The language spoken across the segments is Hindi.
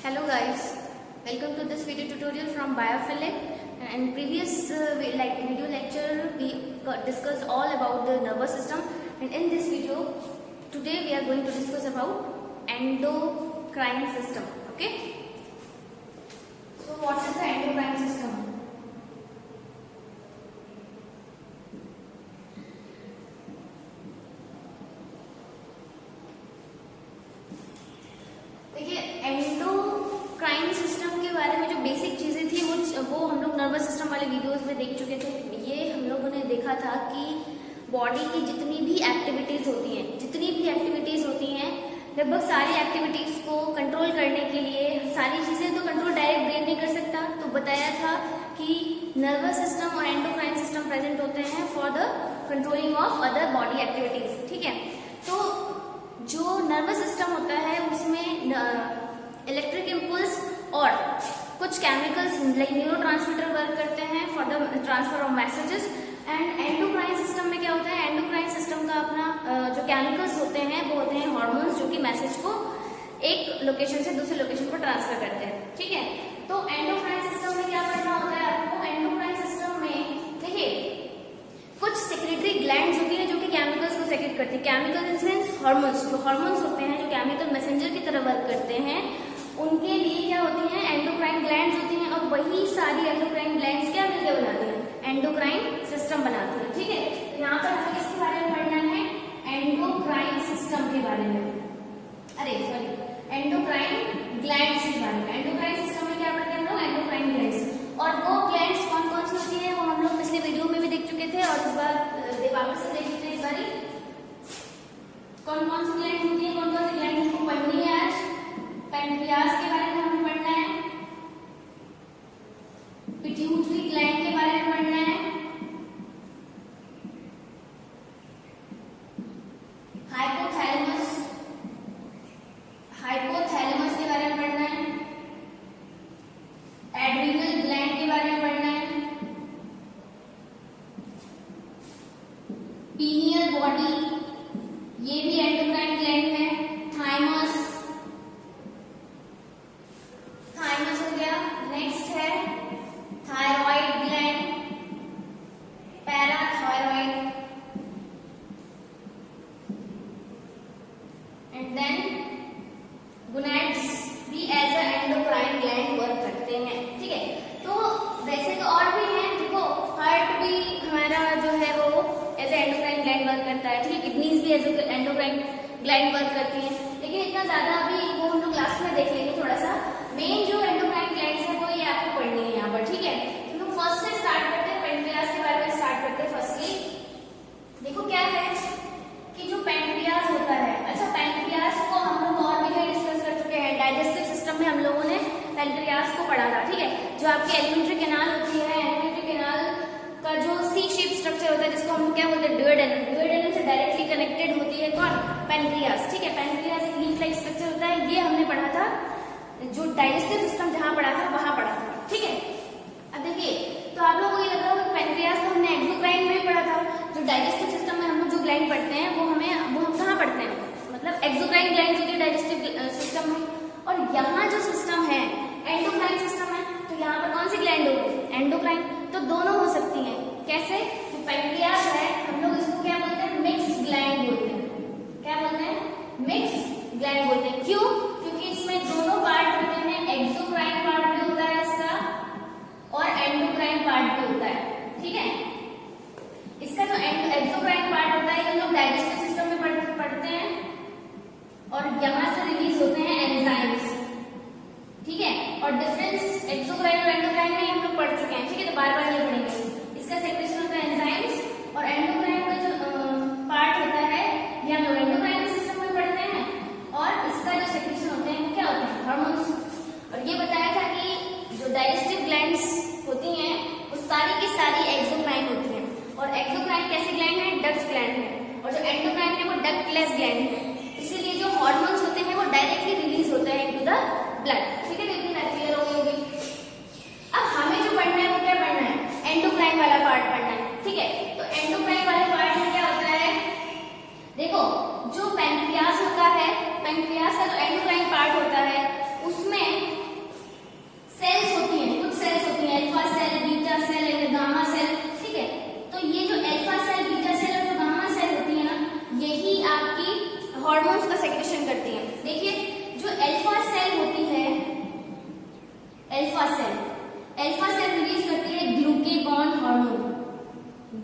Hello guys, welcome to this video tutorial from Biophilic. In previous video lecture we discussed all about the nervous system, and in this video today we are going to discuss about endocrine system. Okay, so what is the endocrine system? देखिए, एंडोक्राइन सिस्टम के बारे में जो बेसिक चीजें थी वो हम लोग नर्वस सिस्टम वाले वीडियोस में देख चुके थे। ये हम लोगों ने देखा था कि बॉडी की जितनी भी एक्टिविटीज होती हैं लगभग सारी एक्टिविटीज को कंट्रोल करने के लिए सारी चीजें तो कंट्रोल डायरेक्ट ब्रेन नहीं कर सकता, तो बताया था कि नर्वस सिस्टम और एंडोक्राइन सिस्टम प्रेजेंट होते हैं for the controlling of other body activities. ठीक है, तो जो नर्वस सिस्टम होता है उसमें इलेक्ट्रिक इम्पल्स और कुछ केमिकल्स लाइक न्यूरोट्रांसमीटर वर्क करते हैं for the transfer of messages. And endocrine system में क्या होता है, एंडोक्राइन सिस्टम का अपना जो केमिकल्स होते हैं वो होते हैं हार्मोन्स, जो कि मैसेज को एक लोकेशन से दूसरे लोकेशन पर ट्रांसफर करते हैं। ठीक है, तो एंडोक्राइन सिस्टम में क्या करना होता है आपको, एंडोक्राइन सिस्टम में देखिए कुछ सेक्रेटरी ग्लैंड्स होती है जो कि केमिकल्स को सेक्रेट करती है। केमिकल इन सेंस हार्मोन्स, जो हार्मोन्स होते हैं जो केमिकल मैसेंजर की तरह वर्क करते हैं, उनके लिए क्या होती हैं, एंडोक्राइन ग्लैंड्स होती हैं। और वही सारी एंडोक्राइन ग्लैंड्स क्या मिलकर बनाती हैं, एंडोक्राइन सिस्टम बनाती है। ठीक है, यहाँ पर हमें किसके बारे में पढ़ना है, एंडोक्राइन सिस्टम के बारे में, एंडोक्राइन ग्लैंड्स के बारे में। एंडोक्राइन सिस्टम में क्या पढ़ते हैं हम लोग, एंडोक्राइन ग्लैंड्स। और वो ग्लैंड्स कौन कौन सी होती है वो हम लोग पिछले वीडियो में भी देख चुके थे, और इस बार वापस से देख लेते हैं। इस बार कौन कौन सी ग्लैंड होती है, कौन कौन सी ग्लैंड हमको पढ़नी है आज। पैंक्रियास के बारे में हमें पढ़ना है, पिट्यूटरी ग्लैंड के बारे में पढ़ना है, हाइपोथैलेमस के बारे में पढ़ना है, एड्रिनल ग्लैंड के बारे में पढ़ना है, पीनियल बॉडी ये भी एंडोक्राइन ग्लैंड है, थाइमस हो गया। नेक्स्ट है thyroid gland, parathyroid, and then gonads भी as a endocrine gland work करते हैं। ठीक है, तो वैसे तो और भी हैं, देखो हार्ट भी हमारा जो है वो as a endocrine gland work करता है। ठीक है, किडनीज भी as a endocrine gland work करती हैं, लेकिन इतना ज्यादा अभी वो हम लोग क्लास में देख लेंगे। थोड़ा सा मेन जो एंडोक्राइन ग्लैंड्स है वो ये आपको पढ़नी है यहाँ पर। ठीक है, हम लोग फर्स्ट से स्टार्ट करते हैं, पैंक्रियास के बारे में स्टार्ट करते हैं। फर्स्टली देखो क्या है कि जो पैंक्रियास होता है, अच्छा पैंक्रियास को हम लोग और भी कहीं डिस्कस कर चुके हैं। डाइजेस्टिव सिस्टम में हम लोगों ने पैंक्रियास को पढ़ा था। ठीक है, जो आपकी एलिमेंट्री कैनाल होती है, एलिमेंट्री कैनाल का जो सी शेप स्ट्रक्चर होता है जिसको हम क्या बोलते हैं, डुओडेनम से डायरेक्टली कनेक्टेड होती है कौन, पैंक्रियास। ठीक है, पैंक्रियास एक लीफ लाइक स्ट्रक्चर होता है, ये हमने पढ़ा था। जो डाइजेस्टिव सिस्टम जहां पढ़ा था वहां पढ़ा था। ठीक है, अब देखिए तो आप लोगों को ये लग रहा होगा कि पैंक्रियास तो हमने एक्सोक्राइन में पढ़ा था। जो डाइजेस्टिव सिस्टम में हम लोग जो ग्लैंड पढ़ते हैं वो हम कहाँ पढ़ते हैं, मतलब एक्सोक्राइन ग्लैंड होती है डाइजेस्टिव सिस्टम में। और यहाँ जो सिस्टम है एंडोक्राइन सिस्टम है, तो यहाँ पर कौन सी ग्लैंड होगी, एंडोक्राइन। तो दोनों हो सकती हैं, कैसे, जो पैंक्रियास है हम लोग इसको क्या बोलते हैं, मिक्स ग्लैंड बोलते हैं। क्या बोलते हैं, मिक्स ग्लैंड बोलते हैं। क्यों, क्योंकि इसमें दोनों पार्ट होते हैं, एक्सोक्राइन पार्ट भी होता है इसका और एंडोक्राइन पार्ट भी होता है। ठीक है, इसका जो एक्सोक्राइन पार्ट होता है हम लोग डाइजेस्टिव सिस्टम में पढ़ते हैं, और यहाँ से रिलीज होते हैं एंजाइम्स। ठीक है, और डिफरेंस एक्सोक्राइन और एंडोक्राइन में हम लोग पढ़ चुके हैं। ठीक है, तो बार बार ये पढ़ेंगे। इसका सेक्रेशन होता है एंजाइम्स, और एंडोक्राइन का जो पार्ट होता है ये हम लोग एंडोक्राइन सिस्टम में पढ़ते हैं, और इसका जो सेक्रेशन होते हैं क्या होते हैं, हार्मोन्स। और ये बताया था कि जो डाइजेस्टिव ग्लैंड्स होती हैं वो सारी की सारी एक्सोक्राइन होती हैं, और एक्सोक्राइन कैसे ग्लैंड है, डक्ट ग्लैंड है, और जो एंडोक्राइन है वो डक्टलेस ग्लैंड है। इसीलिए जो हार्मोन्स होते हैं वो डायरेक्टली रिलीज होते हैं इनटू द ब्लड। ठीक है, तो इतनी बात क्लियर हो गई होगी। अब हमें जो पढ़ना है वो क्या पढ़ना है, हार्मोन्स का सेक्रेशन करती हैं। देखिए जो अल्फा सेल होती है, अल्फा सेल रिलीज करती है ग्लूकेगॉन हार्मोन,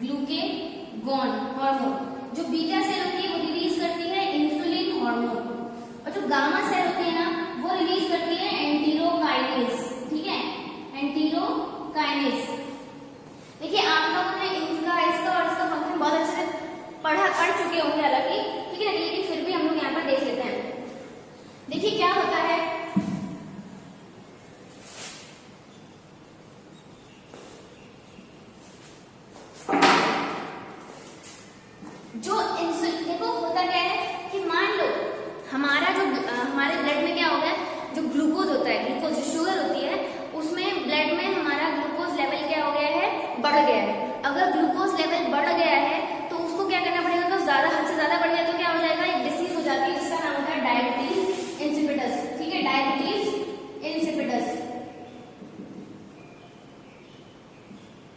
ग्लूकेगॉन हार्मोन। जो बीटा सेल होती है वो रिलीज करती है इंसुलिन हार्मोन, और जो गामा सेल होती है ना वो रिलीज करती है एंटीरोकाइनेज, ठीक है, एंटीरोकाइनेज। देखिए आप लोगों ने इसका और इसका फंक्शन बहुत अच्छे से पढ़ चुके होंगे हालांकि, ठीक है, लेकिन फिर भी हम लोग यहाँ पर देख लेते हैं। देखिए क्या होता है, जो इंसुलिन, देखो होता क्या है कि मान लो हमारा जो हमारे ब्लड में क्या हो गया, जो ग्लूकोज होता है, ग्लूकोज जो शुगर होती है उसमें ब्लड में हमारा ग्लूकोज लेवल क्या हो गया है, बढ़ गया है। अगर ग्लूकोज लेवल बढ़ गया है तो उसको क्या करना पड़ेगा, तो ज्यादा हद से ज्यादा बढ़ गया तो क्या हो जाएगा, एक डिसीज हो जाती है जिसका नाम होता है डायबिटीज इंसिपिडस, ठीक है, डायबिटीज इंसिपिडस,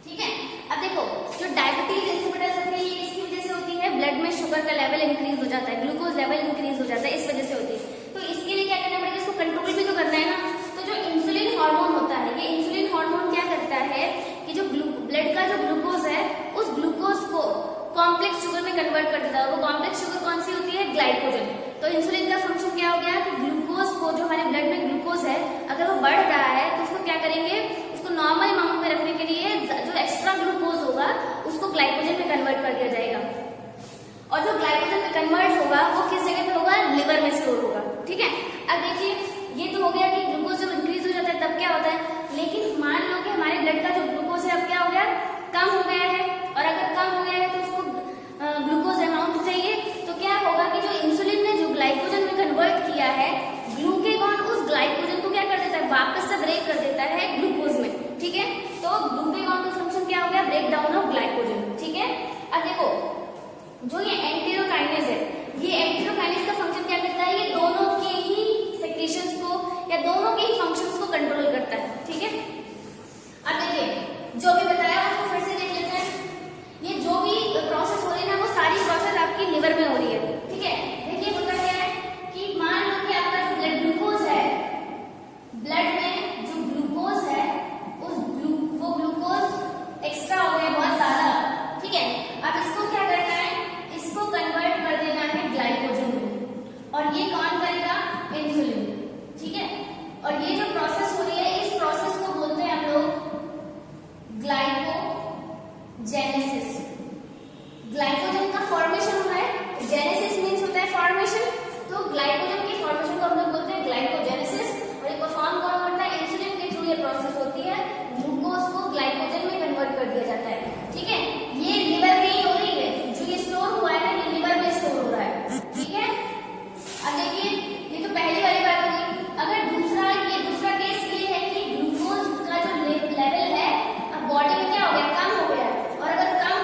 ठीक है। अब देखो जो डायबिटीज इंसिपिडस होती है ये किसकी वजह से होती है, ब्लड में शुगर का लेवल इंक्रीज हो जाता है, ग्लूकोज लेवल इंक्रीज हो जाता है, इस वजह से होती है। तो इसके लिए क्या करना पड़ेगा, इसको कंट्रोल भी तो करना है ना। तो जो इंसुलिन हार्मोन होता है, ये इंसुलिन हार्मोन क्या करता है कि जो ब्लड का जो ग्लूकोज है उस ग्लूकोज को कॉम्प्लेक्स शुगर में कन्वर्ट कर देता है। वो कॉम्प्लेक्स शुगर कौन सी होती है, ग्लाइकोजन। तो इंसुलिन का फंक्शन क्या हो गया कि ग्लूकोज को, जो हमारे ब्लड में ग्लूकोज है अगर वो बढ़ रहा है तो उसको क्या करेंगे, उसको नॉर्मल अमाउंट में रखने के लिए जो एक्स्ट्रा ग्लूकोज होगा उसको ग्लाइकोजन में कन्वर्ट कर दिया जाएगा, और जो ग्लाइकोजन में कन्वर्ट होगा वो किस जगह पे होगा, लिवर में स्टोर होगा, ठीक है। अब देखिए ये तो हो गया कि ग्लूकोज जब इंक्रीज हो जाता है तब क्या होता है, लेकिन मान लो कि हमारे ब्लड का जो ग्लूकोज है अब क्या हो गया, कम हो गया है, और अगर कम हो गया है तो उसको ग्लूकोज अमाउंट चाहिए, तो क्या होगा कि जो इंसुलिन ने जो ग्लाइकोजन में कन्वर्ट किया है, ग्लूकेगॉन उस ग्लाइकोजन को क्या कर देता है, वापस से ब्रेक कर देता है ग्लूकोज में, ठीक है। तो ग्लूकेगॉन का फंक्शन क्या हो गया, ब्रेक डाउन ऑफ ग्लाइकोजन, ठीक है। अब देखो जो ये एंटीरोकाइनेज है, ये एंटीरोकाइनेज का फंक्शन क्या करता है, ये दोनों के ही सेक्रेशंस को या दोनों के ही फंक्शंस को कंट्रोल करता है, ठीक है। अब देखिए जो भी बताया उसको फिर से देख लेते हैं। ये जो भी प्रोसेस हो रही है ना वो सारी प्रोसेस आपकी लिवर में हो रही है, ठीक है। देखिए होता क्या है कि मान लो कि आपका जो ब्लड ग्लूकोज है, ब्लड में जो ग्लूकोज है वो ग्लूकोज एक्स्ट्रा हो गया बहुत ज्यादा, ठीक है। अब इसको क्या करना है, इसको कन्वर्ट कर देना है ग्लाइकोजन में, और ये कौन करेगा, इंसुलिन, ठीक है। और ये जो प्रोसेस हो रही है इस प्रोसेस को बोलते हैं हम लोग ग्लाइकोजेनेसिस। ग्लाइकोजन का फॉर्मेशन होता है, जेनेसिस मींस होता है फॉर्मेशन, तो ग्लाइकोजन की फॉर्मेशन को हम लोग बोलते हैं ग्लाइकोजेनेसिस। और ये परफॉर्म कौन करता है, इंसुलिन के थ्रू ये प्रोसेस होती है, ग्लूकोज को ग्लाइकोजन में कन्वर्ट कर दिया जाता है, ठीक है। ये लिवर में ही हो रही है, जो ये स्टोर हुआ है ना ये लिवर में स्टोर हो रहा है, ठीक है। अब देखिए ये तो पहली वाली बात होगी। अगर दूसरा केस ये है कि ग्लूकोज का जो लेवल है अब बॉडी में क्या हो गया, कम हो गया, और अगर कम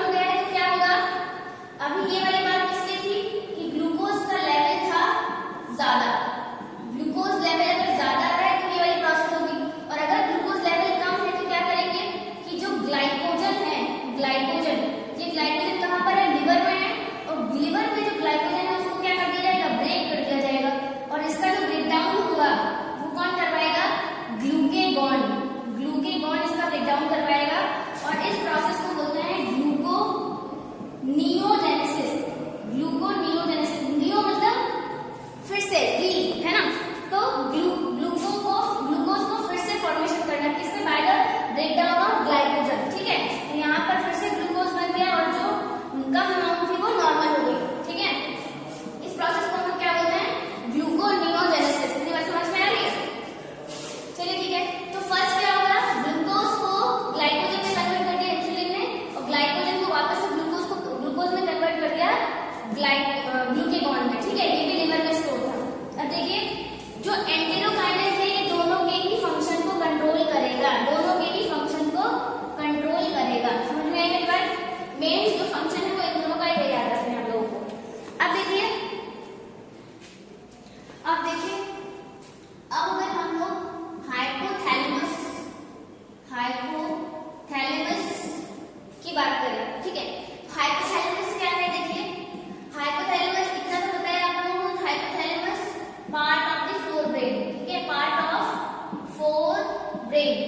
ब्रेन।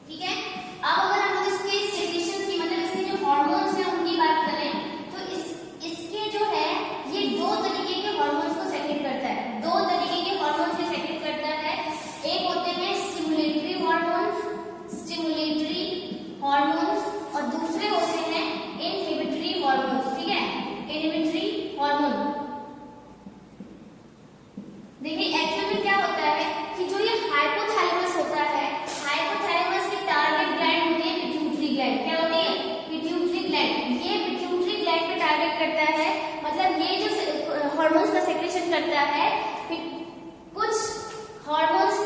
ठीक है, अब अगर हम लोग इसके सेक्रेशंस की मतलब इसके जो हार्मोन्स हैं उनकी बात करें तो इसके जो है ये दो तरीके के हार्मोन्स को सेक्रेट करता है। दो तरीके के हार्मोन्स को सेक्रेट करता है। एक होते हैं स्टिमुलेटरी हार्मोन्स और दूसरे होते हैं इनहिबिटरी हार्मोन्स। ठीक है, इनहिबिटरी हार्मोन। देखिए एक्चुअली में क्या होता है कि जो ये हाइपोथैलेमस होता है, हाइपोथैलेमस की टारगेट ग्लैंड होती है पिट्यूटरी ग्लैंड। क्या होती है? Pituitary gland. ये पिट्यूटरी ग्लैंड पे टारगेट करता है, मतलब ये जो हार्मोन्स का सेक्रेशन करता है। कुछ हार्मोन्स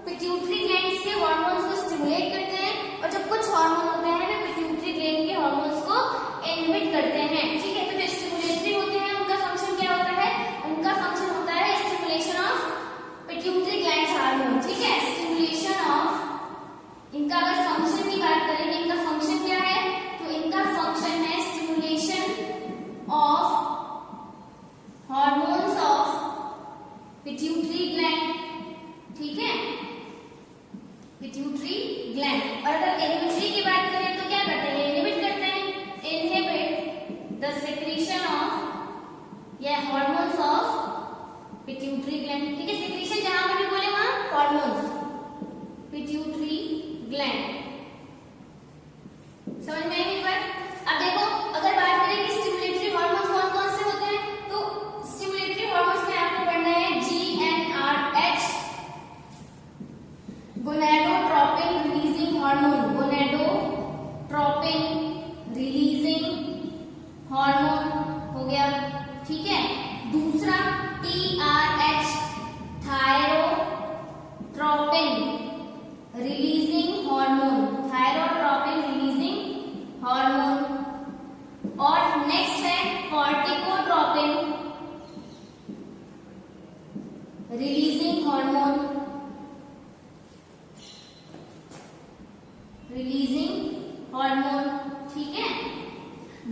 पिट्यूटरी ग्लैंड के हार्मोन्स को स्टिमुलेट करते हैं और जो कुछ हार्मोन होते हैं वे पिट्यूटरी ग्लैंड के हार्मोन्स को इनहिबिट करते हैं। ठीक है, तो जो स्टिमुलेटरी होते हैं उनका फंक्शन क्या होता है? उनका फंक्शन होता है stimulation of pituitary gland hormone. ठीक है, स्टिमुलेशन ऑफ, इनका अगर फंक्शन की बात करें कि इनका फंक्शन क्या है, तो इनका फंक्शन है stimulation of hormones of pituitary gland. ठीक है, पिट्यूटरी ग्लैंड। और अगर इनहिबिटरी की बात करें तो क्या करते हैं? इनहिबिट करते हैं, इनहिबिट द सेक्रेशन ऑफ या हार्मोन्स ऑफ पिट्यूटरी ग्लैंड। ठीक है, सेक्रेशन जहां पर भी बोले वहां हार्मोन्स, पिट्यूटरी ग्लैंड। समझ में आई बात? अब देखो अगर बात करें कि स्टिमुलेटरी हार्मोन्स कौन कौन से होते हैं, तो स्टिमुलेटरी हार्मोन्स में आपको पढ़ना है GnRH, gonadotropin releasing hormone, gonadotropin releasing hormone हो गया। ठीक है, दूसरा TRH, thyrotropin releasing hormone, thyrotropin releasing hormone. और नेक्स्ट है corticotropin releasing hormone, releasing hormone. ठीक है,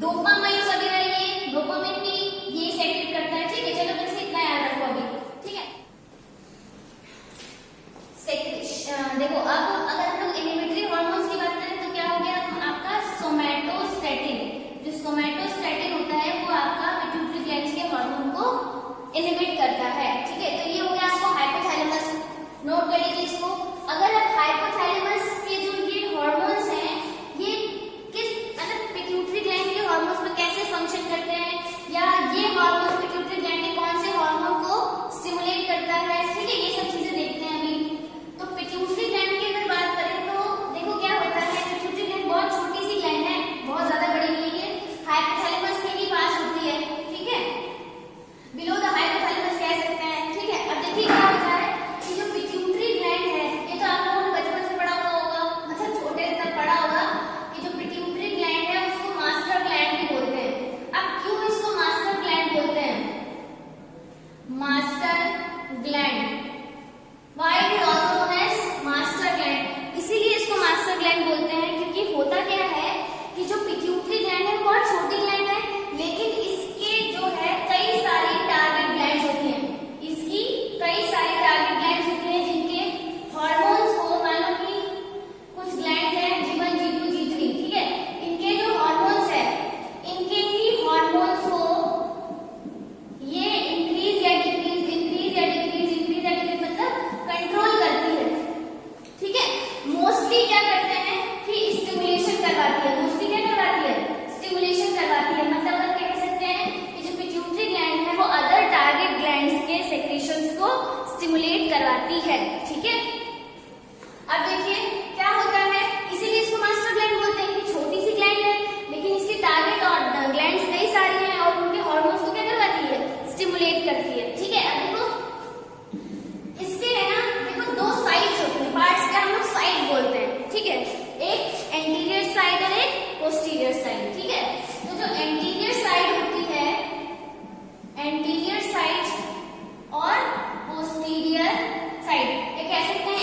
डोपामाइन वगैरह ये डोपामाइन भी ये सेक्रेट करता है। ठीक है, चलो बस इतना याद रखो अभी। ठीक है, देखो अब अगर हम लोग इनहिबिटरी हार्मोन्स की बात करें तो क्या हो गया आपका सोमैटोस्टैटिन। जो सोमैटोस्टैटिन होता है वो आपका पिट्यूटरी ग्लैंड के हार्मोन को इनहिबिट करता है। ठीक है, तो ये हो गया आपको हाइपोथैलेमस। नोट कर लीजिए इसको। अगर आप हाइपोथैलेमस के जो ये हार्मोन्स हैं ये किस मतलब पिट्यूटरी ग्लैंड के हार्मोन्स में कैसे फंक्शन करते हैं, या ये हार्मोन पिट्यूटरी ग्लैंड के कौन से हार्मोन को स्टिमुलेट करता है, ठीक है, ये सब चीजें देखते हैं अभी। तो पिट्यूटरी ग्लैंड की अगर बात करें तो देखो क्या होता है, पिट्यूटरी ग्लैंड बहुत छोटी सी ग्लैंड है, बहुत ज्यादा बड़ी नहीं है, हाइपोथैलेमस के ही पास होती है। ठीक है, बिलो द हाइपोथैलेमस कह सकते हैं। ठीक है, अब देखिए क्या होता है कि जो पिट्यूटरी ग्लैंड है ये तो आप लोगों ने बचपन से पढ़ा हुआ होगा, मतलब छोटे तक पढ़ा होगा कि जो पिट्यूटरी ग्लैंड है उसको मास्टर ग्लैंड भी बोलते हैं। अब क्यों इसको मास्टर ग्लैंड बोलते हैं? Master gland, why it is also known as master gland. इसीलिए इसको मास्टर ग्लैंड बोलते हैं क्योंकि होता क्या है कि जो पिट्यूटरी ग्लैंड है बहुत छोटी ग्लैंड है, लेकिन इसके जो है कई सारी टारगेट ग्लैंड्स होती हैं। इसकी कई सारी टारगेट ग्लैंड्स होती हैं जिनके हार्मोन्स को, मान लो कि कुछ ग्लैंड्स हैं G1, G2, G3, ठीक है, इनके जो हार्मोन्स है इनके ही हार्मोन्स को ये इंक्रीज या डिक्रीज, इंक्रीज या डिक्रीज, इंक्रीज या डिक्रीज मतलब कंट्रोल करती है। ठीक है, मोस्टली क्या करते हैं कि स्टिमुलेशन करवाती है। मोस्टली क्या करवाती है? स्टिमुलेशन करवाती है। मतलब अगर कह सकते हैं कि जो पिट्यूटरी ग्लैंड है वो अदर टारगेट ग्लैंड्स के सेक्रेशंस को स्टिमुलेट करवाती है। ठीक है, अब देखिए क्या होता है, इसीलिए इसको मास्टर ग्लैंड बोलते हैं कि छोटी सी ग्लैंड है लेकिन इसकी टारगेट और ग्लैंड्स कई सारी हैं और उनके हार्मोन्स को क्या करवाती है? स्टिमुलेट करती है। ठीक है, अब देखो इसके है ना, देखो दो साइड्स होते हैं, पार्ट्स का हम लोग साइड बोलते हैं। ठीक है, एक एंटीरियर साइड और एक पोस्टीरियर साइड। ठीक है, तो जो एंटीरियर साइड होती है, एंटीरियर साइड और पोस्टीरियर साइड, ये कह सकते हैं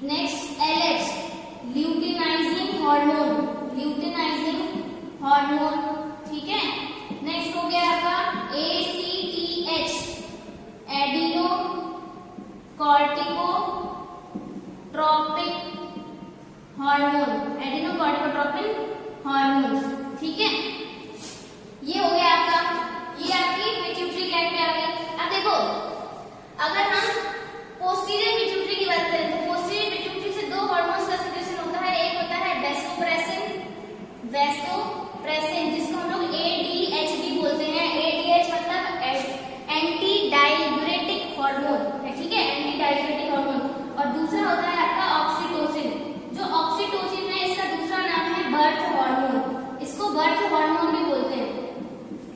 next LH luteinizing hormone, luteinizing hormone, ठीक है। नेक्स्ट हो गया आपका ACTH adeno corticotropic hormone, adeno corticotropic hormone, ठीक है। ये हो गया आपका, ये आपकी पिट्यूटरी ग्लैंड पे आ गई। अब देखो अगर हम पोस्टीरियर पिट्यूटरी की बात करें तो पोस्टीरियर पिट्यूटरी से दो हार्मोन्स का सिक्रेशन होता है। एक होता है वेसोप्रेसिन, वेसोप्रेसिन जिसको हम लोग ADH भी बोलते हैं। ADH मतलब एंटी डाययूरेटिक हार्मोन है, ठीक है, एंटी डाययूरेटिक हार्मोन। और दूसरा होता है आपका ऑक्सीटोसिन। जो ऑक्सीटोसिन है इसका दूसरा नाम है बर्थ हार्मोन, इसको बर्थ हार्मोन भी बोलते हैं,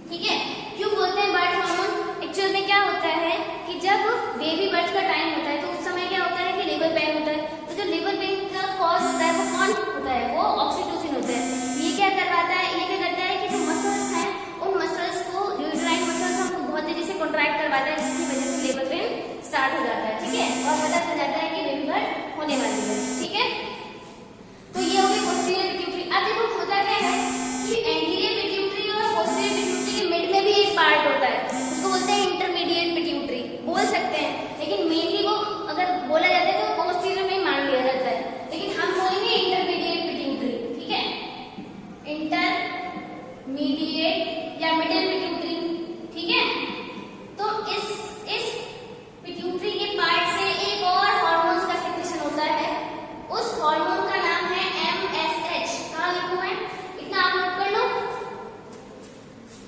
ठीक है। क्यों बोलते हैं बर्थ हार्मोन? एक्चुअल में क्या होता है कि जब बेबी बर्थ का टाइम होता है तो उस समय क्या होता है कि लेबर पेन होता है। तो जो लेबर पेन का कॉज होता है वो कौन होता है? वो ऑक्सीटोसिन होता है। ये क्या करवाता है, ये क्या करता है कि जो मसल्स हैं उन मसल्स को, जो यूट्राइन मसल्स हमको बहुत तेजी से कॉन्ट्रैक्ट करवाता है, जिसकी वजह से लेबर पेन स्टार्ट हो जाता है, ठीक है, और पता चल जाता है कि बेबी बर्थ होने वाली है, ठीक है। तो ये हो गई पोस्टीरियर पिट्यूटरी। अब देखो होता क्या है कि एंटीरियर पिट्यूटरी और पोस्टीरियर पिट्यूटरी के मिड में भी एक पार्ट होता है, उसको बोलते हैं इंटरमीडिएट पिट्यूटरी, बोल सकते हैं, लेकिन मेनली वो अगर बोला जाता है तो पोस्टीरियर में ही मान लिया जाता है, लेकिन हम बोलेंगे इंटरमीडिएट पिट्यूटरी, ठीक है, इंटरमीडिएट या मिडिल पिट्यूटरी, ठीक है। तो इस पिट्यूटरी के पार्ट से एक और हार्मोन्स का सिक्रेशन होता है। उस हार्मोन का नाम है MSH। कहाँ लिखूं मैं? इतना आप नोट कर लो,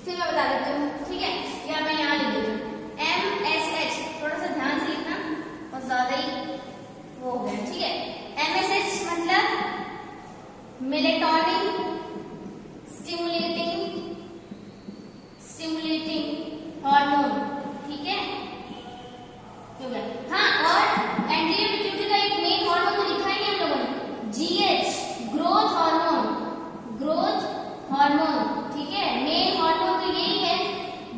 फिर मैं बता देती हूँ, ठीक है, या मैं यहाँ लिख देती हूँ MSH। थोड़ा सा ध्यान से लिखना और ज्यादा ही वो हो गया, ठीक है। MSH मतलब मेलेटोनिन स्टिमुलेटिंग हार्मोन, ठीक है, हो गया। हाँ, और एंटीरियर पिट्यूटरी का एक मेन हार्मोन तो लिखा ही नहीं हम लोगों ने, GH growth hormone, growth hormone, ठीक है। मेन हार्मोन तो यही है,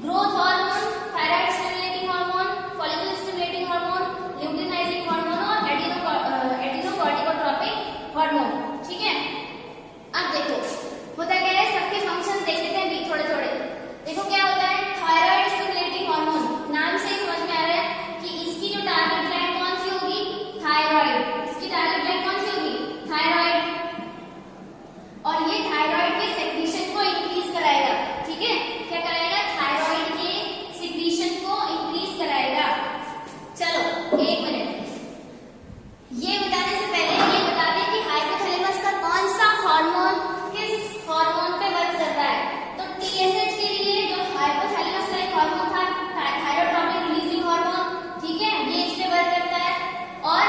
growth hormone, thyroid stimulating hormone, follicle stimulating hormone, luteinizing hormone और एडिनोकॉर्टिकोट्रोपिक हार्मोन, ठीक है। अब देखो होता क्या है, सबके फंक्शन देख लेते हैं भी थोड़े थोड़े। देखो क्या होता है, थायराइड स्टिमुलेटिंग हार्मोन, नाम से ही समझ में आ रहा है कि इसकी जो टारगेट ग्लैंड कौन सी होगी? थायराइड। इसकी टारगेट ग्लैंड कौन सी होगी? थायराइड। और ये थायराइड के सेक्रीशन को इंक्रीज कराएगा, ठीक है। क्या कराएगा? थायराइड के सेक्रीशन को इंक्रीज कराएगा। चलो एक मिनट, ये बताने से पहले ये बता दें कि हाइपोथैलेमस का कौन सा हार्मोन किस हार्मोन पे वर्क करता है। तो TSH के लिए जो हाइपोथैलेमस का एक हार्मोन था, थायरोट्रोपिक रिलीजिंग हार्मोन, ठीक है, ये इस पे वर्क करता है। और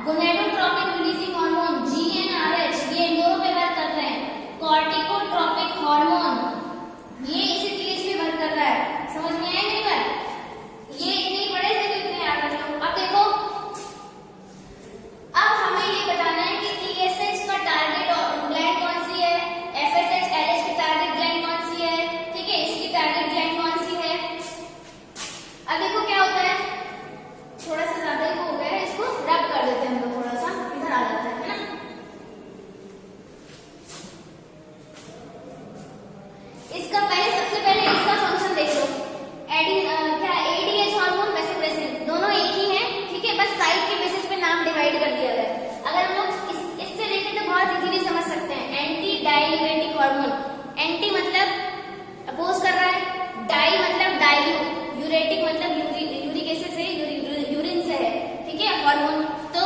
गोनेडोट्रोपिक रिलीजिंग हार्मोन GnRH, ये इन दोनों पे वर्क कर रहे हैं। कॉर्टिकोट्रोपिक हार्मोन ये इसी TH पे वर्क कर रहा है। समझ में आया मेरी बात? ये इतने बड़े से तो इतने याद रख लो। अब देखो, अब हमें ये बताना है कि TSH का टारगेट ग्लैंड कौन सी है, FSH LH की टारगेट ग्लैंड कौन सी है, ठीक है, इसकी टारगेट ग्लैंड कौन सी है। अब देखो क्या होता है, थोड़ा सा ज्यादा ही हो गया है, इसको रब कर देते हैं हम लोग, थोड़ा सा इधर आ जाता है ना। इसका पहले सबसे पहले इसका फंक्शन देख लो, ADH हार्मोन, वेसोप्रेसिन, दोनों एक ही हैं, ठीक है, बस साइड के बेसिस पे नाम डिवाइड कर दिया गया है। अगर हम लोग इससे देखें तो बहुत इजीली समझ सकते हैं। एंटी डाययूरेटिक हार्मोन, एंटी मतलब अपोज कर रहा है, डाई मतलब डाइल्यूट, यूरेटिक मतलब यूरिक एसिड से, यूरिन से है, ठीक है, हार्मोन। तो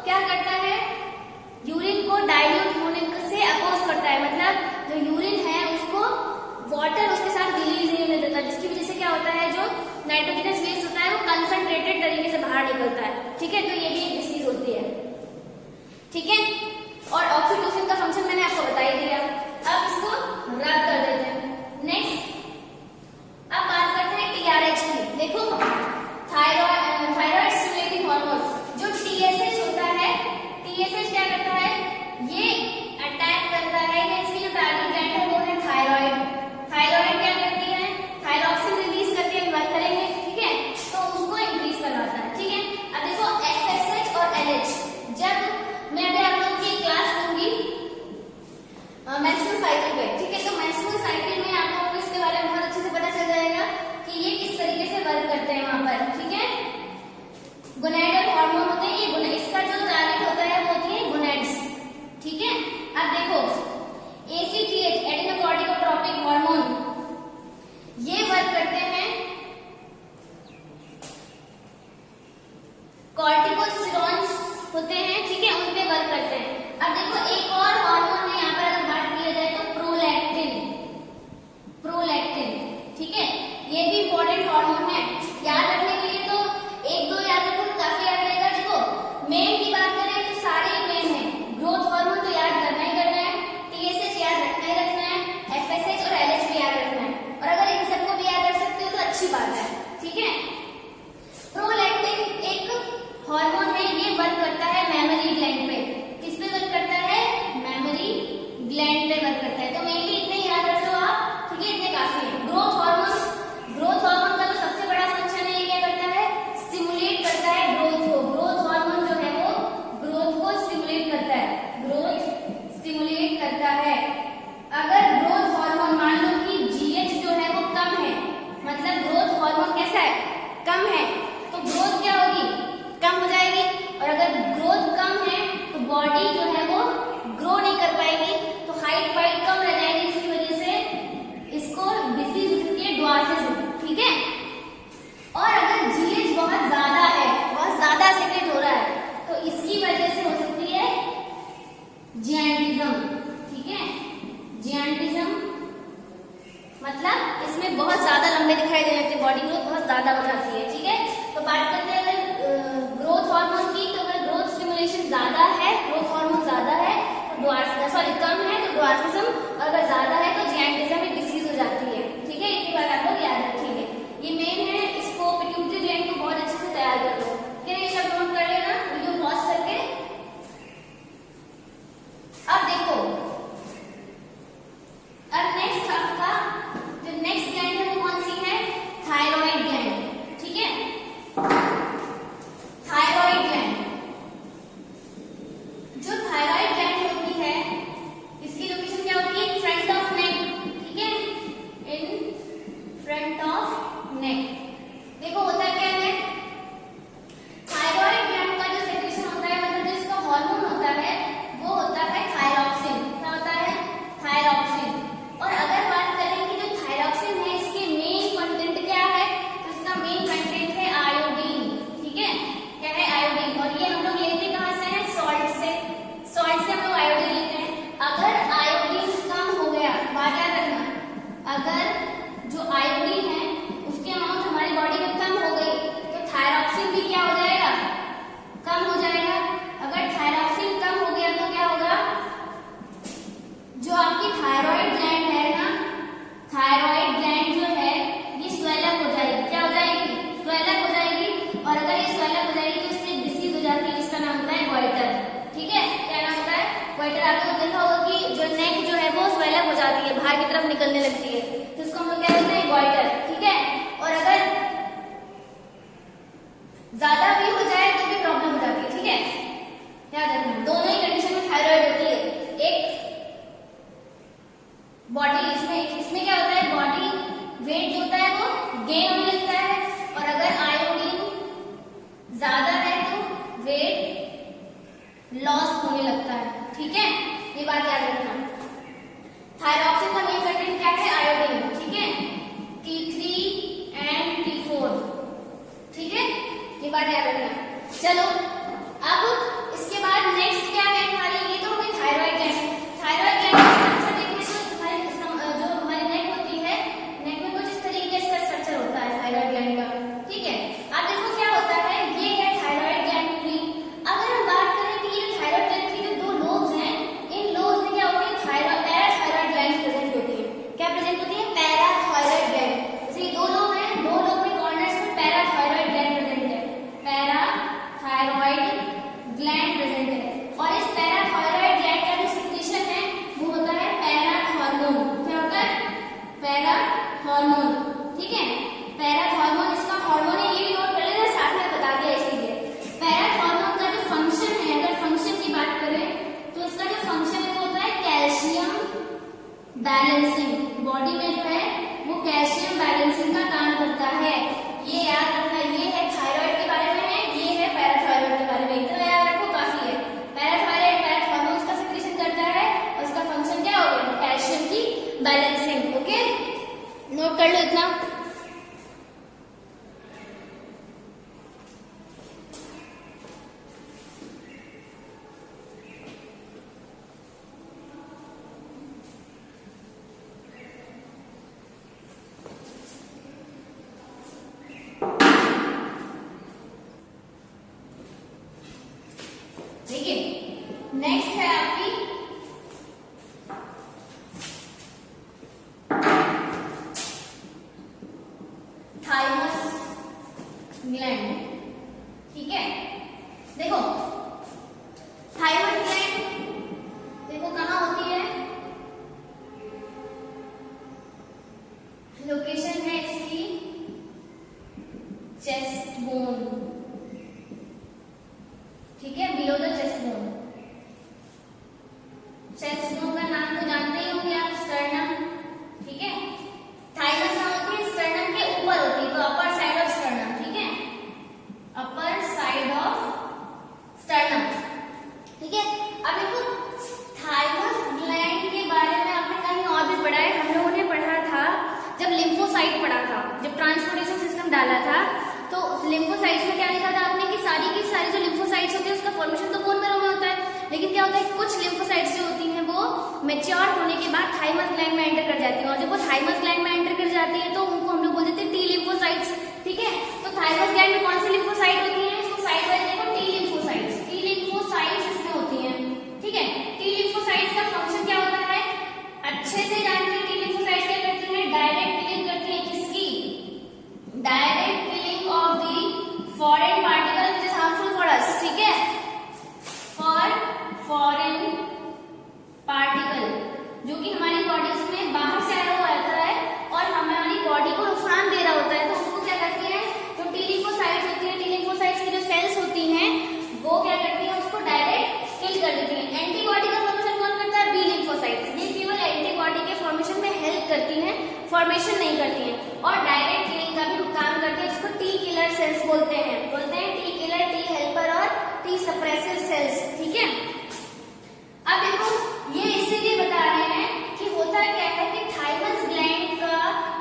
क्या करता है, यूरिन को डाइल्यूट होने से अपोज करता है, मतलब जो यूरिन है उसको वाटर उसके साथ रिलीज नहीं होने देता, जिसकी वजह से क्या होता है, जो नाइट्रोजनस वेस्ट होता है वो कंसंट्रेटेड तरीके से बाहर निकलता है, ठीक है। तो ये भी एक डिसीज होती है, ठीक है। और ऑक्सीटोसिन का फंक्शन मैंने आपको बता ही दिया। अब इसको रब कर देते हैं। नेक्स्ट अब बात करते हैं TRH की। देखो थायराइड स्टिमुलेटिंग हार्मोन, जो TSH होता है, TSH क्या करता है, ये अटैक करता है, या इसकी जो टारगेट ग्लैंड है वो है थायराइड। थायराइड क्या करती है, थायरॉक्सिन रिलीज करके वर्क करेंगे, ठीक है, तो उसको इंक्रीज करवाता है, ठीक है। अब देखो FSH और LH, जब होते हैं, ठीक है, उन पे वर्क करते हैं। अब देखो एक और हार्मोन है यहाँ पर, अगर बात किया जाए तो प्रोलैक्टिन, प्रोलैक्टिन, ठीक है, ये भी इंपॉर्टेंट हार्मोन है। याद रखने के लिए तो एक दो याद रखो, काफी याद रहेगा। देखो मेन की बात करें तो सारे मेन है, ग्रोथ हार्मोन तो याद करना ही करना है, TSH याद रखना ही रखना है, FSH और LH भी याद रखना है, और अगर इन सबको भी याद रख सकते हो तो अच्छी बात है, ठीक है। प्रोलैक्टिन एक हार्मोन है, ये वर्क करता है मेमोरी ग्लैंड पे। किस पे वर्क करता है? मेमोरी ग्लैंड पे वर्क करता है। तो मेनली इतने याद रख लो आप, ठीक है, इतने काफी है। ग्रोथ हार्मोन, ग्रोथ हार्मोन का तो सबसे बड़ा फंक्शन है, ये क्या करता है? स्टिमुलेट करता है ग्रोथ को। ग्रोथ हार्मोन जो है वो ग्रोथ को स्टिमुलेट करता है, ग्रोथ स्टिमुलेट करता है। अगर ग्रोथ हार्मोन मान लो कि GH जो है वो कम है, मतलब ग्रोथ हार्मोन कैसा है? कम है, तो ग्रोथ क्या होगी? कम हो जाएगी। और अगर ग्रोथ कम है तो बॉडी जो है वो ग्रो नहीं कर पाएगी, तो हाइट वाइट कम रह जाएगी, इसकी वजह से इसको डिसीज होती है ड्वार्फिज्म, ठीक है। और अगर GH बहुत ज्यादा है, बहुत ज्यादा सेक्रेट हो रहा है, तो इसकी वजह से हो सकती है जियांटिज्म, ठीक है। जियांटिज्म मतलब इसमें बहुत ज्यादा लंबे दिखाई देने लगते, बॉडी ग्रोथ बहुत ज्यादा हो जाती है, ठीक है। तो बात करते हैं अगर ग्रोथ हार्मोन की, तो अगर ग्रोथ स्टिमुलेशन ज्यादा है, ग्रोथ हार्मोन ज्यादा है तो कम है तो ड्वार्फिज्म, और अगर ज्यादा है तो जियांटिज्म एक डिसीज हो जाती है, ठीक है। एक बात आप लोग याद रखेंगे, ये मेन है, इसको पिट्यूटरी ग्लैंड को बहुत अच्छे से तैयार कर लो, ठीक है। ये सब नोट कर लेना वीडियो पॉज करके। अब देखो, अब नेक्स्ट आपका जो नेक्स्ट ग्लैंड है वो कौन सी है? थायराइड ग्लैंड, ठीक है। थायराइड ग्लैंड, जो थायराइड ग्लैंड होती है इसकी लोकेशन क्या होती है? इन फ्रंट ऑफ नेक, ठीक है, इन फ्रंट ऑफ नेक। देखो होता क्या है, थायराइड ग्लैंड का जो सेक्रेशन होता है, मतलब जो इसका हार्मोन होता है वो होता है थायरॉक्सिन। क्या होता है? थायरॉक्सिन। और अगर बात करें कि जो थायरॉक्सिन है इसके मेन कंटेंट क्या है, तो इसका मेन कंटेंट है आयोडीन, ठीक है। क्या है? आयोडीन। और ये हम लोग लेते कहां से हैं? सॉल्ट से। सॉल्ट से हम लोग आयोडीन लेते हैं। अगर आयोडीन कम हो गया, बात याद रखना, अगर जो आयोडीन है उसकी अमाउंट हमारी बॉडी में कम हो गई तो थायरॉक्सिन भी क्या हो जाएगा? कम हो जाएगा। अगर थायरॉक्सिन कम हो गया तो क्या होगा? जो आपकी थायराइड ग्लैंड है ना, थायराइड ग्लैंड जो है ये स्वेलअप हो जाएगी। क्या हो जाएगी? स्वेलअप हो जाएगी। और अगर ये स्वेलअप हो जाएगी तो इससे डिसीज हो जाती है जिसका नाम होता है गॉइटर, ठीक है। क्या नाम होता है? गॉइटर। आपने देखा होगा कि जो नेक जो है वो स्वेलअप हो जाती है, बाहर की तरफ निकलने लगती है, तो इसको हम लोग क्या बोलते हैं? गॉइटर, ठीक है। और अगर ज्यादा भी हो जाए तो भी प्रॉब्लम हो जाती है, ठीक है। याद रखना, दोनों ही कंडीशन में थायराइड होती है। एक बॉडी, इसमें क्या होता है? बॉडी वेट जो होता है वो गेन होने लगता है, और अगर आयोडीन ज्यादा है तो वेट लॉस होने लगता है, ठीक है। ये बात याद रखना। थायरॉक्सिन का मेन कंटेंट क्या है? आयोडीन, ठीक है, T3 एंड T4, ठीक है। ये बात याद रखना। चलो अब इसके बाद नेक्स्ट क्या है हमारी? ये तो हमें थायराइड ग्लैंड। थायराइड ग्लैंड का स्ट्रक्चर देखने तो जो हमारी नेक होती है, नेक में कुछ इस तरीके से स्ट्रक्चर होता है थायराइड ग्लैंड का, ठीक है। अब देखो क्या होता है, ये है थायराइड ग्लैंड पूरी। अगर हम बात करें कि ये थायराइड ग्लैंड की जो दो लोब्स हैं, इन लोब्स में क्या होती है? पैराथायराइड ग्लैंड प्रेजेंट होती है। क्या प्रेजेंट होती है? Parathyroid gland. जैसे दो लोब हैं, दो लोब में कॉर्नर्स में पैराथायराइड ग्लैंड प्रेजेंट है, पैराथायराइड ग्लैंड प्रेजेंट है। और इस पैराथायराइड ग्लैंड का जो सिक्रीशन है वो होता है पैराथॉर्मोन। क्या होता है? पैराथॉर्मोन, ठीक है। पैराथॉर्मोन इसका हार्मोन है, ये भी नोट कर लेना, साथ में बता दिया इसीलिए। पैराथॉर्मोन का जो फंक्शन है, अगर फंक्शन की बात करें तो इसका जो फंक्शन है वो होता है कैल्शियम बैलेंसिंग। बॉडी में जो है वो कैल्शियम बैलेंसिंग का काम करता है। ये याद रखना, ये है थायराइड के बारे में है, ये है पैराथायराइड के बारे में, तो याद रखो, काफी है। नेक्स्ट है आपकी थाइमस ग्लैंड। ठीक है, देखो थाइमस ग्लैंड देखो कहाँ होती है, लोकेशन है इसकी चेस्ट बोन। ठीक है, below the chest bone. Chest bone का नाम तो जानते ही होंगे आप, स्टर्नम। ठीक है, थाइमस कहाँ होती है, स्टर्नम के ऊपर होती है, तो अपर साइड ऑफ स्टर्नम। ठीक है, अपर साइड ऑफ स्टर्नम। ठीक है, अब देखो थाइमस ग्लैंड के बारे में आपने कहीं और भी पढ़ा है, हम लोगों ने पढ़ा था जब लिम्फोसाइट पढ़ा था, जब ट्रांसपोर्टेशन सिस्टम डाला था, तो लिम्फोसाइट्स में क्या लिखा था आपने कि सारी की सारी जो लिम्फोसाइट्स होती है उसका फॉर्मेशन तो बोन मैरो में होता है, लेकिन क्या होता है कुछ लिम्फोसाइट्स जो होती हैं वो मैच्योर होने के बाद थाइमस ग्लैंड में एंटर कर जाती हैं, और जब वो थाइमस ग्लैंड में एंटर कर जाती है तो उनको हम लोग बोल देते हैं टी लिम्फोसाइट्स। ठीक है, तो थाइमस ग्लैंड में कौन सी लिम्फोसाइट होती है, इसको साइड वाइज देखो, टी लिम्फोसाइट्स। टी लिम्फोसाइट्स इसमें होती हैं। ठीक है, टी लिम्फोसाइट्स का फंक्शन क्या होता है, अच्छे से जानते हैं टी लिम्फोसाइट्स क्या करती है, डायरेक्ट किलिंग करती है, किसकी, direct killing of the foreign particle which is harmful for us. ठीक है, फॉर फॉरेन पार्टिकल जो कि हमारी बॉडीज में बाहर से आया हुआ आता है और हमारी बॉडी को नुकसान दे रहा होता है, तो उसको क्या करती है, जो टी लिम्फोसाइट्स होती है, टी लिम्फोसाइट्स की जो सेल्स होती हैं वो क्या करती है, उसको डायरेक्ट किल कर देती है। एंटीबॉडी का फॉर्मेशन कौन करता है, बी लिम्फोसाइट्स। ये केवल एंटीबॉडी के फॉर्मेशन में हेल्प करती हैं, फॉर्मेशन नहीं करती हैं, और डायरेक्ट किलिंग का भी काम करती है, जिसको टी किलर सेल्स बोलते हैं टी किलर, टी हेल्पर और टी सप्रेसिव सेल्स। ठीक है, अब देखो ये इसीलिए बता रहे हैं कि होता क्या है कि थाइमस ग्लैंड का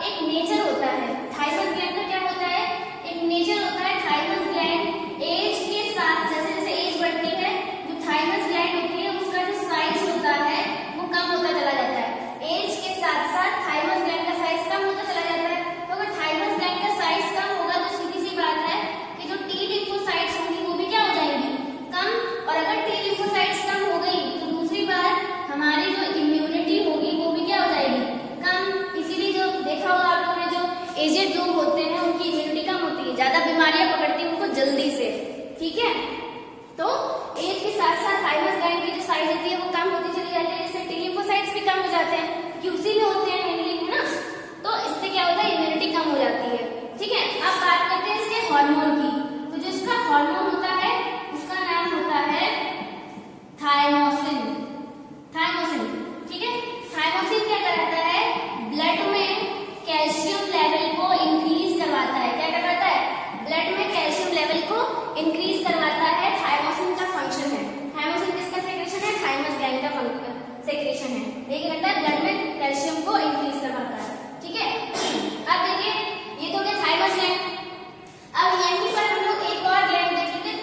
एक नेचर होता है, थाइमस ग्लैंड का क्या होता है, एक नेचर होता है। थाइमस ग्लैंड एज के साथ जैसे जैसे एज बढ़ती है, जो थाइमस ग्लैंड होती है उसका जो साइज होता है वो कम होता चला जाता है। एज के साथ साथ थाइमस ग्लैंड का साइज कम होता चला जाता है, तो अगर थाइमस ग्लैंड का साइज कम होगा तो सीधी सी बात है कि जो टी लिम्फोसाइट्स होंगी वो भी क्या हो जाएंगी, कम। और अगर टी लिम्फोसाइट्स कम हो गई तो दूसरी बात हमारी जो इम्यूनिटी होगी वो भी क्या हो जाएगी, कम। इसीलिए जो देखा होगा आप लोगों ने, जो एजेड लोग होते हैं उनकी इम्यूनिटी कम होती है, ज्यादा बीमारियां पकड़ती हैं उनको जल्दी से। ठीक है, तो एज के साथ साथ थाइमस ग्लैंड की जो साइज होती है वो कम होती चली जाती है, जिससे टी लिम्फोसाइट्स भी कम हो जाते हैं, क्योंकि उसी में होते हैं मेनली, है ना, तो इससे क्या होता है, इम्यूनिटी कम हो जाती है। ठीक है, अब बात करते हैं इसके हार्मोन की, तो जो इसका हार्मोन होता है उसका नाम होता है थाइमोसिन। थाइमोसिन, ठीक है, थाइमोसिन क्या करता है, ब्लड में कैल्शियम लेवल को इंक्रीज करवाता है। क्या करवाता है, ब्लड में कैल्शियम लेवल को इंक्रीज करवाता है, थाइमोसिन का फंक्शन है। थाइमोसिन किसका सेक्रेशन है, थाइमस ग्लैंड का सेक्रेशन है, ये क्या करता है, ब्लड में कैल्शियम को इंक्रीज करवाता है। ठीक है, अब देखिए ये तो क्या थाइमस ग्लैंड। अब यहीं पर हम लोग एक और ग्लैंड देखेंगे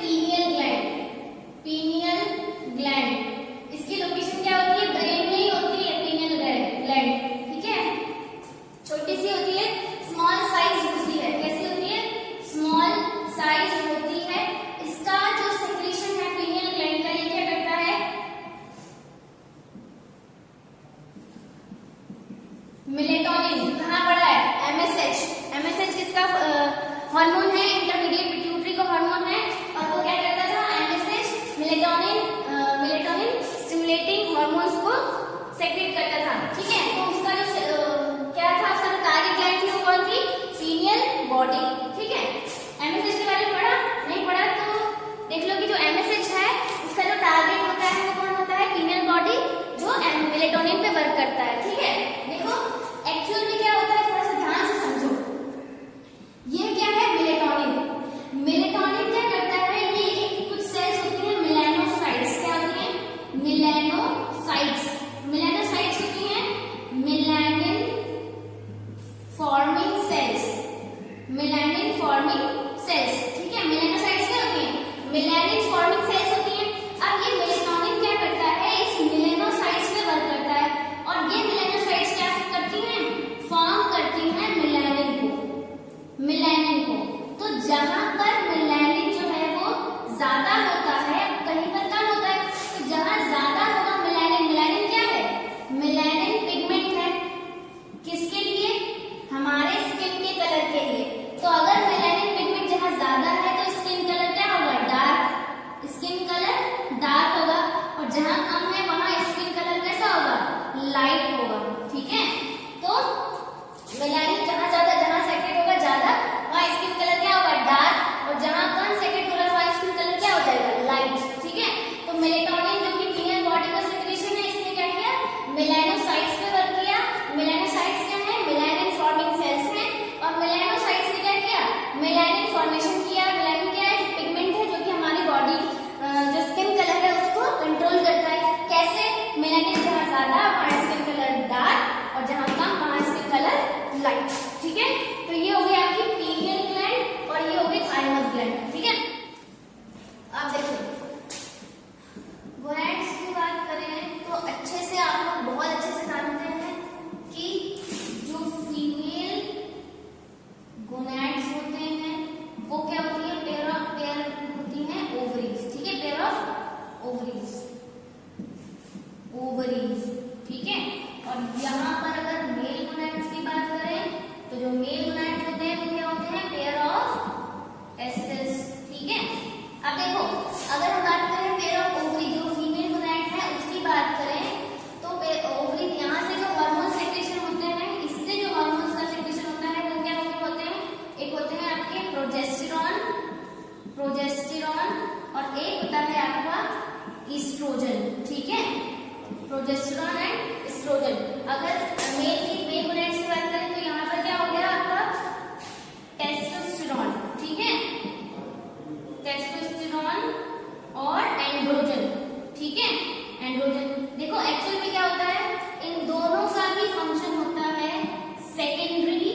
ओवरीज, ओवरीज, ठीक है। और यहाँ पर अगर मेल गोनाड्स की बात करें तो जो मेल गोनाड्स होते हैं वो क्या होते हैं, पेयर ऑफ टेस्टिस, ठीक है। अब देखो अगर हम बात करें पेयर ऑफ ओवरी, जो फीमेल गोनाड है उसकी बात करें तो ओवरी यहाँ से जो हार्मोन सेक्रेशन होते हैं, इससे जो हार्मोन्स का सेक्रेशन होता है वो क्या होते हैं, एक होते हैं आपके प्रोजेस्टेरॉन, प्रोजेस्टेरॉन, और एक होता है आपका ईस्ट्रोजन, ठीक है, प्रोजेस्टेरॉन एंड एस्ट्रोजन। अगर मेल गोनाड्स की बात करें तो यहाँ पर क्या हो गया आपका टेस्टोस्टेरॉन, ठीक है, टेस्टोस्टेरॉन और एंड्रोजन, ठीक है, एंड्रोजन। देखो एक्चुअल में क्या होता है, इन दोनों का भी फंक्शन होता है सेकेंडरी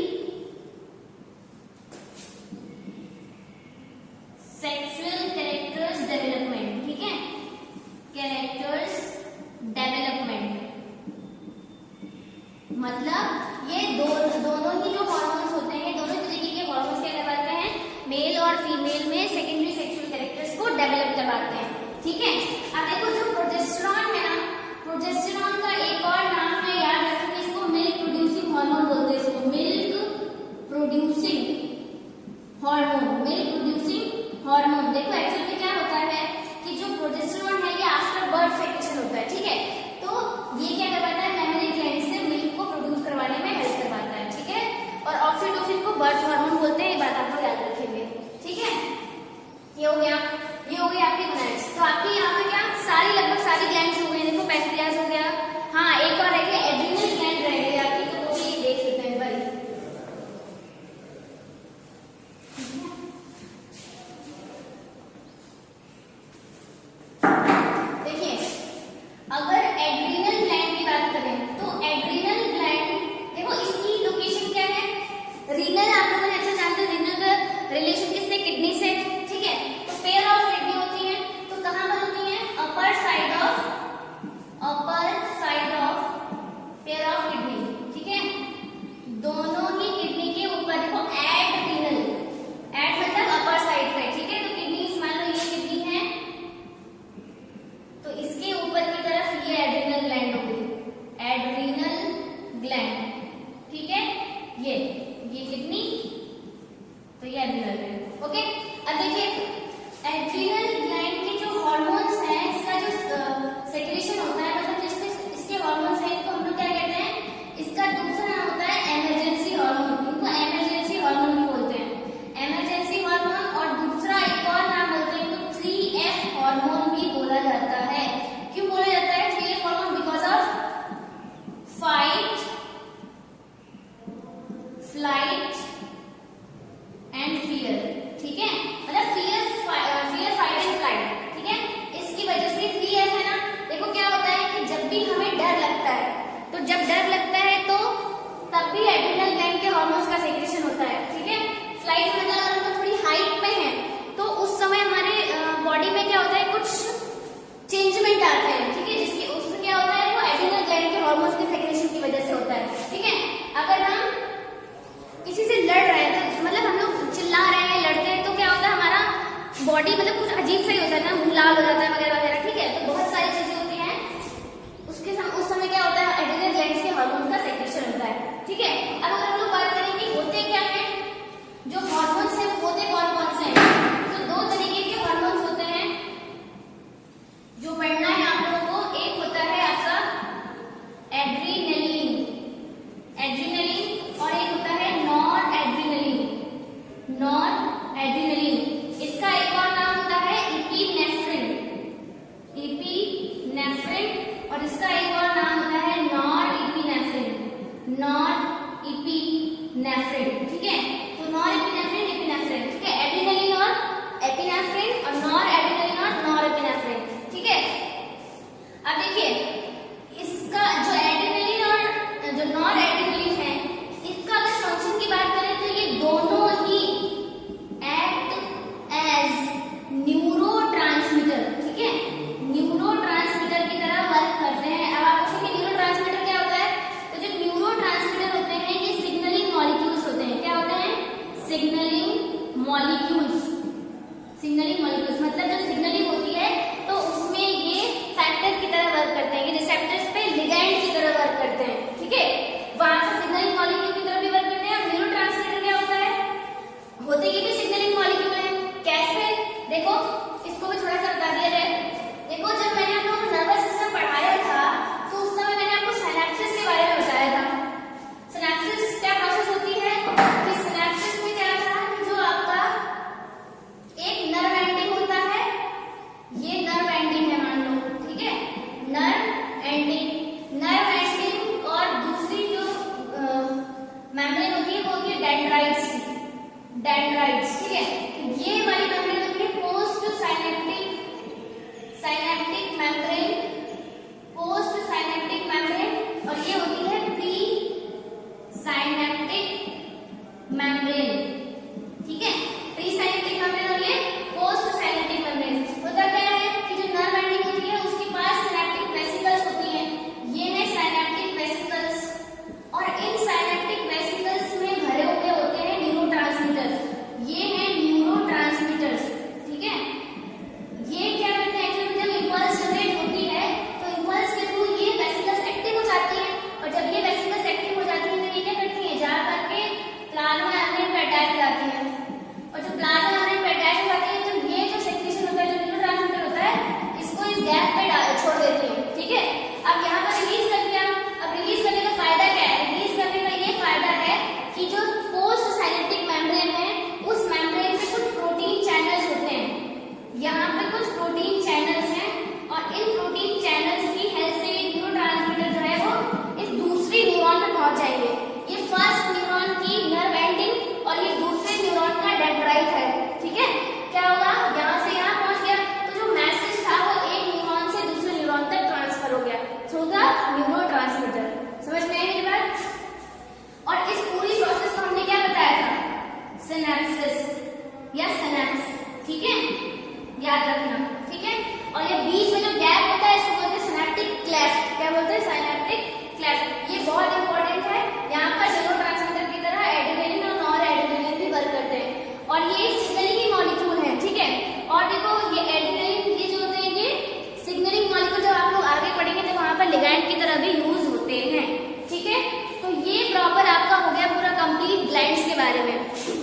सेक्सुअल कैरेक्टर्स डेवलपमेंट, ठीक है, कैरेक्टर्स डेवलपमेंट, मतलब ये दोनों ही जो हार्मोन्स होते हैं, दोनों तरीके के हार्मोन्स क्या करवाते हैं, मेल और फीमेल में सेकेंडरी सेक्सुअल कैरेक्टर्स को डेवलप करवाते हैं, ठीक है। अब देखो जो प्रोजेस्टेरॉन है ना, प्रोजेस्टेरॉन का एक और नाम है, याद रखो कि इसको मिल्क प्रोड्यूसिंग हार्मोन बोलते हैं, इसको milk producing hormone, milk producing hormone. देखो एक्चुअली में क्या होता है कि जो प्रोजेस्टेरॉन है ये आफ्टर बर्थ सेक्रेशन होता है, ठीक है, तो ये क्या करवाता है, मेमरी ग्लैंड से मिल्क को प्रोड्यूस करवाने में हेल्प करवाता है, ठीक है। और ऑक्सीटोसिन को बर्थ हार्मोन बोलते हैं, ये बात आप लोग याद रखेंगे, ठीक है। ये हो गया, ये हो गई आपकी गोनाड्स। तो आपकी यहाँ पे क्या सारी लगभग सारी ग्लैंड्स हो गई, देखो पैंक्रियाज हो गया, हाँ एक और रह गया एड्रिनल ग्लैंड रह गई आपकी, तो वो भी देख लेते हैं एक बार। देखिए अगर एड्रिनल ग्लैंड की बात करें तो एड्रिनल ग्लैंड देखो इसकी लोकेशन क्या है, रीनल, आप लोगों ने अच्छा जानते हैं रीनल का रिलेशन किससे, किडनी से, ठीक है। तो पेयर ऑफ किडनी होती है, तो कहां पर होती है, upper side of pair of kidney, ठीक है, दोनों ही किडनी के ऊपर। देखो एड्रिनल, एड मतलब अपर साइड पे, ठीक है, तो किडनी मान लो ये किडनी है तो इसके ऊपर की तरफ ये एड्रिनल ग्लैंड होगी, एड्रिनल ग्लैंड, ठीक है, ये किडनी, तो ये एड्रिनल ग्लैंड, ओके। अब देखिए एड्रिनल ग्लैंड के जो हार्मोन्स हैं, इसका जो सेक्रेशन होता है, मतलब जिसके इसके हार्मोन्स हैं, इनको हम लोग क्या कहते हैं, इसका दूसरा नाम होता है इमरजेंसी हार्मोन, इनको इमरजेंसी हार्मोन भी बोलते हैं, इमरजेंसी हार्मोन। और दूसरा एक और नाम बोलते हैं, इनको 3F हार्मोन भी बोला जाता है। क्यों बोला जाता है 3F hormone, because of fight, flight and fear, ठीक है, मतलब फियर, फाइट एंड फ्लाइट, ठीक है, इसकी वजह से 3F है ना। देखो क्या होता है कि जब भी हमें डर लगता है, तो जब डर लगता है तो तब भी एड्रिनल ग्लैंड के हार्मोन्स का सेक्रेशन होता है, ठीक है। फ्लाइट मतलब अगर हम लोग थोड़ी हाइट पे हैं तो उस समय हमारे बॉडी में क्या होता है, कुछ चेंजमेंट आते हैं, ठीक है, जिसके उससे क्या होता है, वो एड्रिनल ग्लैंड के हार्मोन्स के सेक्रेशन की वजह से होता है, ठीक है। अगर हम किसी से लड़ रहे हैं तो मतलब हम लोग चिल्ला रहे हैं, लड़ते हैं, तो क्या होता है, हमारा बॉडी मतलब कुछ अजीब सा ही होता है ना, मुंह लाल हो जाता है वगैरह वगैरह, ठीक है, तो बहुत सारी चीजें होती हैं, उस समय क्या होता है, एड्रिनल ग्लैंड के हार्मोन का सेक्रेशन होता है, ठीक है। अब अगर हम लोग बात करें कि होते क्या है, जो हार्मोन्स हैं वो होते कौन कौन से हैं, तो दो तरीके के हार्मोन्स होते हैं जो पढ़ना है आप लोगों को। एक होता है आपका एड्रीनलिन, और एक होता है नॉर एड्रीनलिन। इसका एक और नाम होता है इपिनेफ्रिन, इन प्रोटीन चैनल्स की हेल्प से न्यूरोट्रांसमीटर जो है वो इस दूसरी न्यूरॉन पे पहुंच जाएंगे। ये फर्स्ट न्यूरॉन की नर्व एंडिंग और ये दूसरे न्यूरॉन का डेंड्राइट है, ठीक है। क्या होगा, यहाँ से यहाँ पहुंच गया तो जो मैसेज था वो एक न्यूरॉन से दूसरे न्यूरॉन तक ट्रांसफर हो गया थ्रू द न्यूरोट्रांसमीटर। समझ में आई मेरी बात? और इस पूरी प्रोसेस को हमने क्या बताया था, सिनेप्सिस या सिनेप्स, ठीक है, याद रखना, ठीक है। और ये बीच में जो गैप होता है इसको बोलते हैं सिनेप्टिक क्लेफ्ट। क्या बोलते हैं, सिनेप्टिक क्लेफ्ट। ये बहुत इंपॉर्टेंट है, यहाँ पर न्यूरोट्रांसमीटर की तरह एड्रेनलिन और नॉर एड्रेनलिन भी वर्क करते हैं और ये सिग्नलिंग मॉलिक्यूल है, ठीक है। और देखो ये एड्रेनलिन ये जो होते हैं ये सिग्नलिंग मॉलिक्यूल जब आप लोग आगे पढ़ेंगे तो वहां पर लिगैंड की तरह भी यूज होते हैं, ठीक है। तो ये प्रॉपर आपका हो गया पूरा कंप्लीट ग्लैंड्स के बारे में।